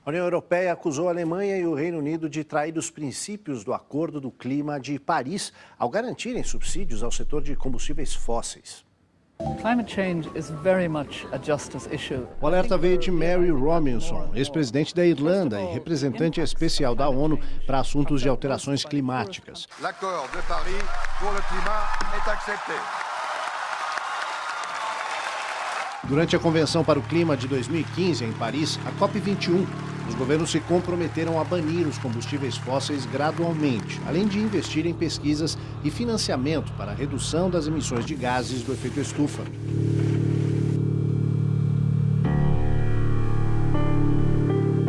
A União Europeia acusou a Alemanha e o Reino Unido de trair os princípios do Acordo do Clima de Paris ao garantirem subsídios ao setor de combustíveis fósseis. O alerta veio de Mary Robinson, ex-presidente da Irlanda e representante especial da ONU para assuntos de alterações climáticas. L'accord de Paris pour le climat est accepté. Durante a Convenção para o Clima de 2015 em Paris, a COP21, os governos se comprometeram a banir os combustíveis fósseis gradualmente, além de investir em pesquisas e financiamento para a redução das emissões de gases do efeito estufa.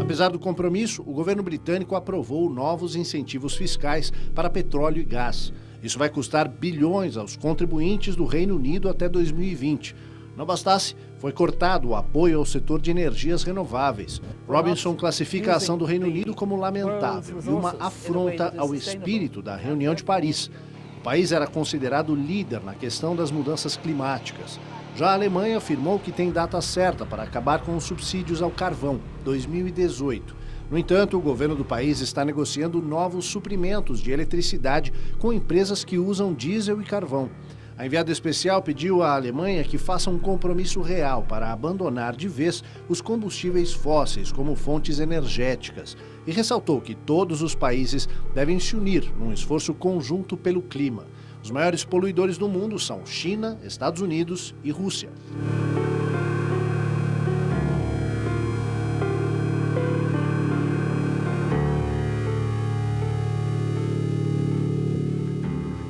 Apesar do compromisso, o governo britânico aprovou novos incentivos fiscais para petróleo e gás. Isso vai custar bilhões aos contribuintes do Reino Unido até 2020. Não bastasse, foi cortado o apoio ao setor de energias renováveis. Robinson classifica a ação do Reino Unido como lamentável e uma afronta ao espírito da reunião de Paris. O país era considerado líder na questão das mudanças climáticas. Já a Alemanha afirmou que tem data certa para acabar com os subsídios ao carvão, 2018. No entanto, o governo do país está negociando novos suprimentos de eletricidade com empresas que usam diesel e carvão. A enviada especial pediu à Alemanha que faça um compromisso real para abandonar de vez os combustíveis fósseis como fontes energéticas e ressaltou que todos os países devem se unir num esforço conjunto pelo clima. Os maiores poluidores do mundo são China, Estados Unidos e Rússia.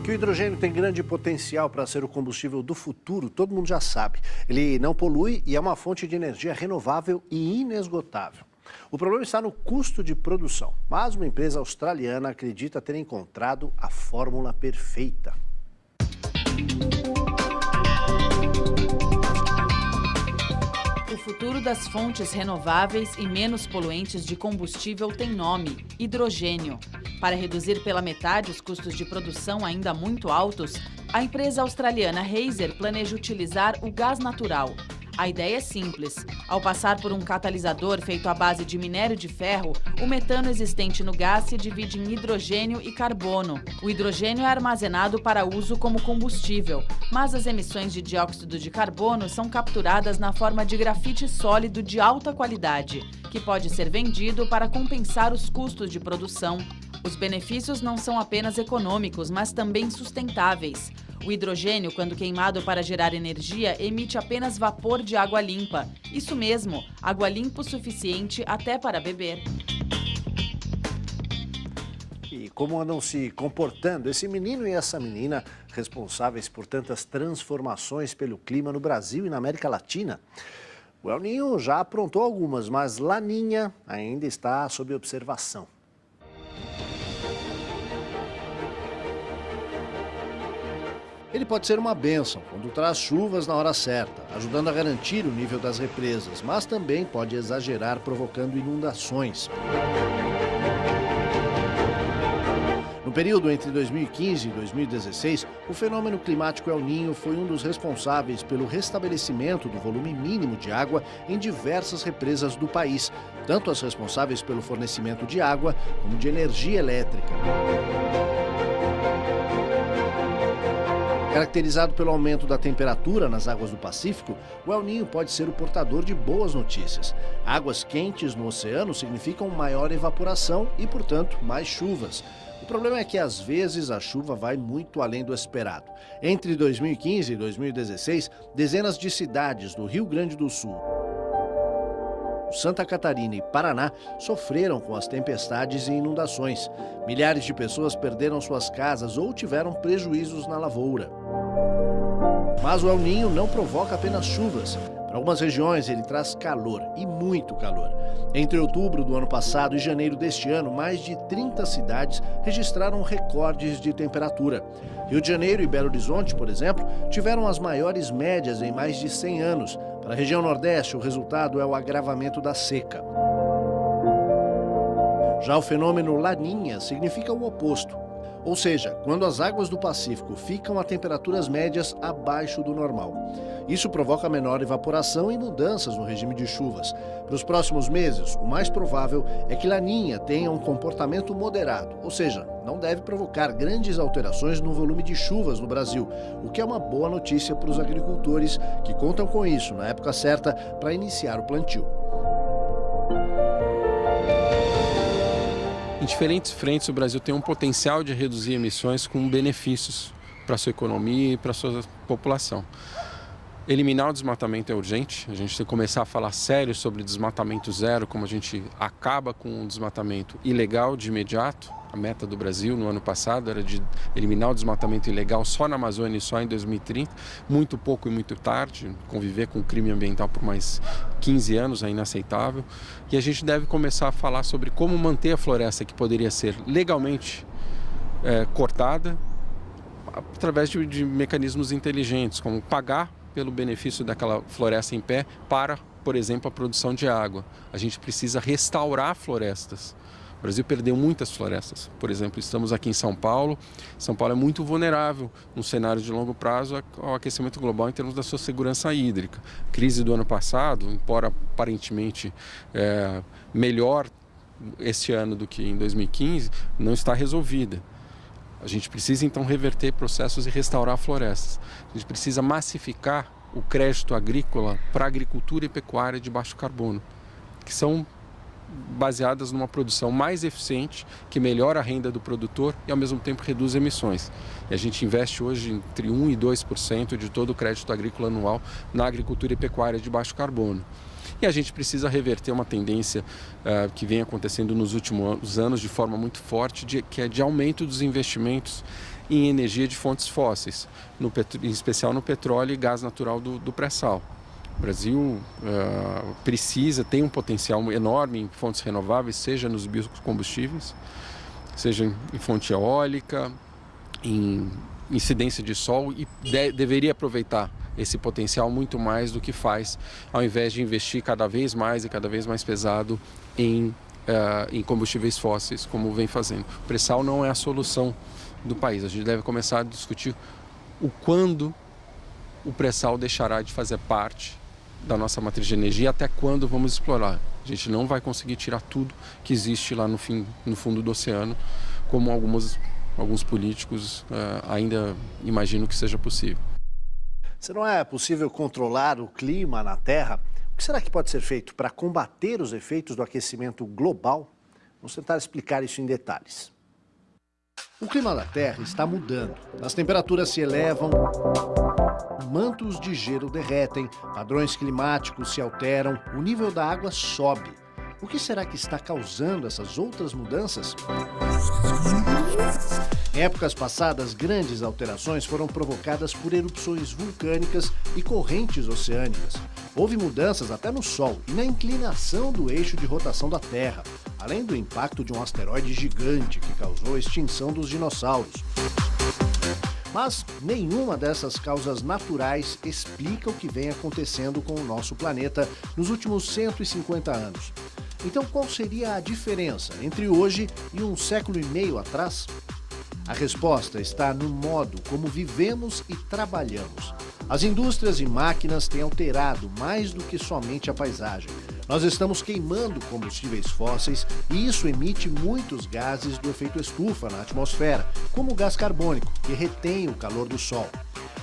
Que o hidrogênio tem grande potencial para ser o combustível do futuro, todo mundo já sabe. Ele não polui e é uma fonte de energia renovável e inesgotável. O problema está no custo de produção, mas uma empresa australiana acredita ter encontrado a fórmula perfeita. O futuro das fontes renováveis e menos poluentes de combustível tem nome: hidrogênio. Para reduzir pela metade os custos de produção ainda muito altos, a empresa australiana Razer planeja utilizar o gás natural. A ideia é simples. Ao passar por um catalisador feito à base de minério de ferro, o metano existente no gás se divide em hidrogênio e carbono. O hidrogênio é armazenado para uso como combustível, mas as emissões de dióxido de carbono são capturadas na forma de grafite sólido de alta qualidade, que pode ser vendido para compensar os custos de produção. Os benefícios não são apenas econômicos, mas também sustentáveis. O hidrogênio, quando queimado para gerar energia, emite apenas vapor de água limpa. Isso mesmo, água limpa o suficiente até para beber. E como andam se comportando esse menino e essa menina responsáveis por tantas transformações pelo clima no Brasil e na América Latina? O El Niño já aprontou algumas, mas Laninha ainda está sob observação. Ele pode ser uma bênção quando traz chuvas na hora certa, ajudando a garantir o nível das represas, mas também pode exagerar, provocando inundações. No período entre 2015 e 2016, o fenômeno climático El Niño foi um dos responsáveis pelo restabelecimento do volume mínimo de água em diversas represas do país, tanto as responsáveis pelo fornecimento de água como de energia elétrica. Caracterizado pelo aumento da temperatura nas águas do Pacífico, o El Niño pode ser o portador de boas notícias. Águas quentes no oceano significam maior evaporação e, portanto, mais chuvas. O problema é que, às vezes, a chuva vai muito além do esperado. Entre 2015 e 2016, dezenas de cidades do Rio Grande do Sul, Santa Catarina e Paraná sofreram com as tempestades e inundações. Milhares de pessoas perderam suas casas ou tiveram prejuízos na lavoura. Mas o El Niño não provoca apenas chuvas. Para algumas regiões ele traz calor, e muito calor. Entre outubro do ano passado e janeiro deste ano, mais de 30 cidades registraram recordes de temperatura. Rio de Janeiro e Belo Horizonte, por exemplo, tiveram as maiores médias em mais de 100 anos. Para a região Nordeste, o resultado é o agravamento da seca. Já o fenômeno Laninha significa o oposto. Ou seja, quando as águas do Pacífico ficam a temperaturas médias abaixo do normal. Isso provoca menor evaporação e mudanças no regime de chuvas. Para os próximos meses, o mais provável é que Laninha tenha um comportamento moderado, ou seja, não deve provocar grandes alterações no volume de chuvas no Brasil, o que é uma boa notícia para os agricultores que contam com isso na época certa para iniciar o plantio. Em diferentes frentes, o Brasil tem um potencial de reduzir emissões com benefícios para a sua economia e para a sua população. Eliminar o desmatamento é urgente, a gente tem que começar a falar sério sobre desmatamento zero, como a gente acaba com o desmatamento ilegal de imediato. A meta do Brasil no ano passado era de eliminar o desmatamento ilegal só na Amazônia e só em 2030. Muito pouco e muito tarde, conviver com o crime ambiental por mais 15 anos é inaceitável. E a gente deve começar a falar sobre como manter a floresta que poderia ser legalmente cortada através de mecanismos inteligentes, como pagar pelo benefício daquela floresta em pé para, por exemplo, a produção de água. A gente precisa restaurar florestas. O Brasil perdeu muitas florestas. Por exemplo, estamos aqui em São Paulo. São Paulo é muito vulnerável no cenário de longo prazo ao aquecimento global em termos da sua segurança hídrica. A crise do ano passado, embora aparentemente melhor este ano do que em 2015, não está resolvida. A gente precisa, então, reverter processos e restaurar florestas. A gente precisa massificar o crédito agrícola para a agricultura e pecuária de baixo carbono, que são baseadas numa produção mais eficiente, que melhora a renda do produtor e, ao mesmo tempo, reduz emissões. E a gente investe hoje entre 1% e 2% de todo o crédito agrícola anual na agricultura e pecuária de baixo carbono. E a gente precisa reverter uma tendência que vem acontecendo nos últimos anos de forma muito forte, que é de aumento dos investimentos em energia de fontes fósseis, em especial no petróleo e gás natural do pré-sal. O Brasil tem um potencial enorme em fontes renováveis, seja nos biocombustíveis, seja em fonte eólica, em incidência de sol, e deveria aproveitar esse potencial muito mais do que faz, ao invés de investir cada vez mais e cada vez mais pesado em combustíveis fósseis, como vem fazendo. O pré-sal não é a solução do país. A gente deve começar a discutir o quando o pré-sal deixará de fazer parte da nossa matriz de energia, até quando vamos explorar. A gente não vai conseguir tirar tudo que existe lá no fundo do oceano, como alguns políticos ainda imaginam que seja possível. Se não é possível controlar o clima na Terra, o que será que pode ser feito para combater os efeitos do aquecimento global? Vamos tentar explicar isso em detalhes. O clima da Terra está mudando. As temperaturas se elevam, mantos de gelo derretem, padrões climáticos se alteram, o nível da água sobe. O que será que está causando essas outras mudanças? Em épocas passadas, grandes alterações foram provocadas por erupções vulcânicas e correntes oceânicas. Houve mudanças até no Sol e na inclinação do eixo de rotação da Terra, além do impacto de um asteroide gigante que causou a extinção dos dinossauros. Mas nenhuma dessas causas naturais explica o que vem acontecendo com o nosso planeta nos últimos 150 anos. Então, qual seria a diferença entre hoje e um século e meio atrás? A resposta está no modo como vivemos e trabalhamos. As indústrias e máquinas têm alterado mais do que somente a paisagem. Nós estamos queimando combustíveis fósseis e isso emite muitos gases do efeito estufa na atmosfera, como o gás carbônico, que retém o calor do Sol.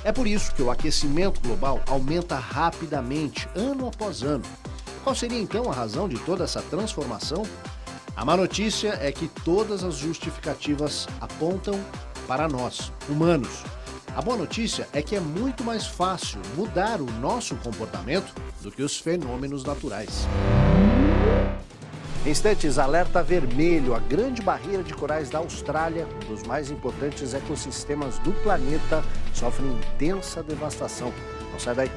É por isso que o aquecimento global aumenta rapidamente, ano após ano. Qual seria então a razão de toda essa transformação? A má notícia é que todas as justificativas apontam para nós, humanos. A boa notícia é que é muito mais fácil mudar o nosso comportamento do que os fenômenos naturais. Em instantes, alerta vermelho. A grande barreira de corais da Austrália, um dos mais importantes ecossistemas do planeta, sofre intensa devastação. Não sai daí.